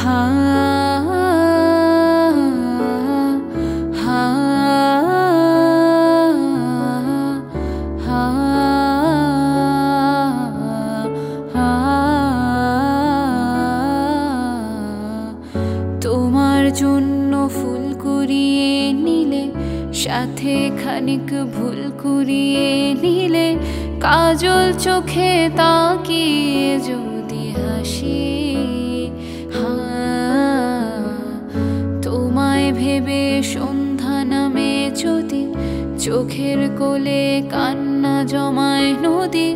হা হা হা হা তোমার জন্য ফুল কুড়িয়ে নিলে, সাথে খানিক ভুল কুড়িয়ে নিলে, কাজল চোখে তাকিয়ে যদি হাসি, তোমায় ভেবে সন্ধ্যা নামে যদি চোখের কোলে কান্না জমায় নদী,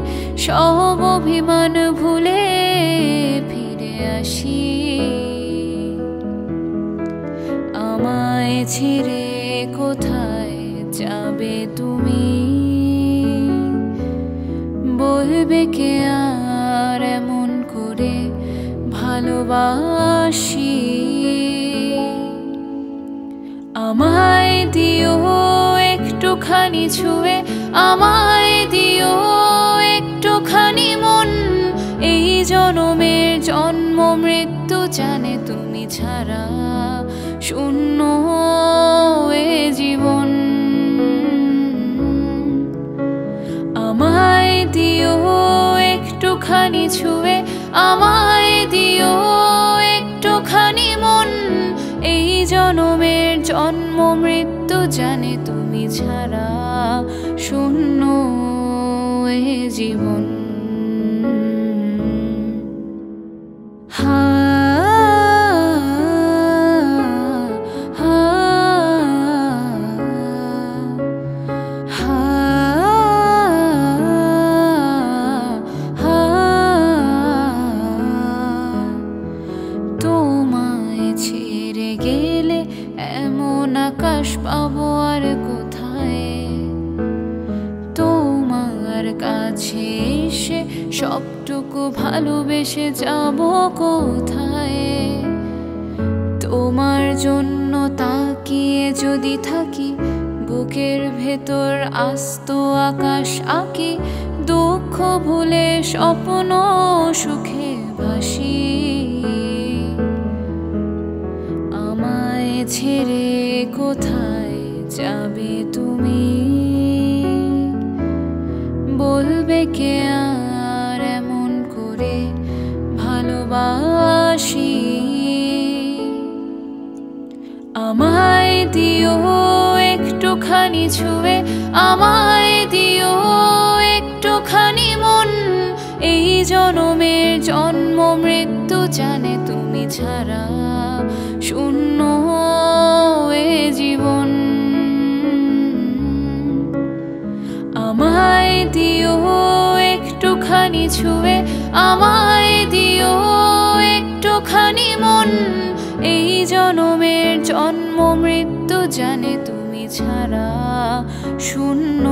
সব অভিমান ভুলে ফিরে আসি। আমায় ছেড়ে কোথায় যাবে তুমি, বলবে কে আর এমন করে ভালোবাসি। আমায় দিও একটুখানি ছুঁয়ে, আমায় দিও একটুখানি মন, এই জনমের জন্ম মৃত্যু জানে তুমি ছাড়া শূন্য এ জীবন। আমায় দিও একটুখানি ছুঁয়ে, আমায় দিও একটুখানি মন, এই জনমের জন্ম মৃত্যু জানে তুমি ছাড়া শূন্য এ জীবন। হা গেলে এমন আকাশ পাবো আর কোথায়, তোমার কাছে এসে সবটুকু ভালোবেসে যাব কোথায়। তোমার জন্য তাকিয়ে যদি থাকি, বুকের ভেতর আস্ত আকাশ আঁকি, দুঃখ ভুলে স্বপ্ন সুখে ভাসি। ছেড়ে কোথায় যাবে তুমি, বলবে কে আর এমন করে ভালোবাসি। আমায় দিও একটুখানি ছুঁয়ে, আমায় দিও একটুখানি মন, এই জনমের জন্ম মৃত্যু জানে তুমি ছাড়া শূন্য এ জীবন। আমায় দিও একটুখানি ছুঁয়ে, আমায় দিও একটুখানি মন, এই জনমের জন্ম মৃত্যু জানে তুমি ছাড়া শূন্য।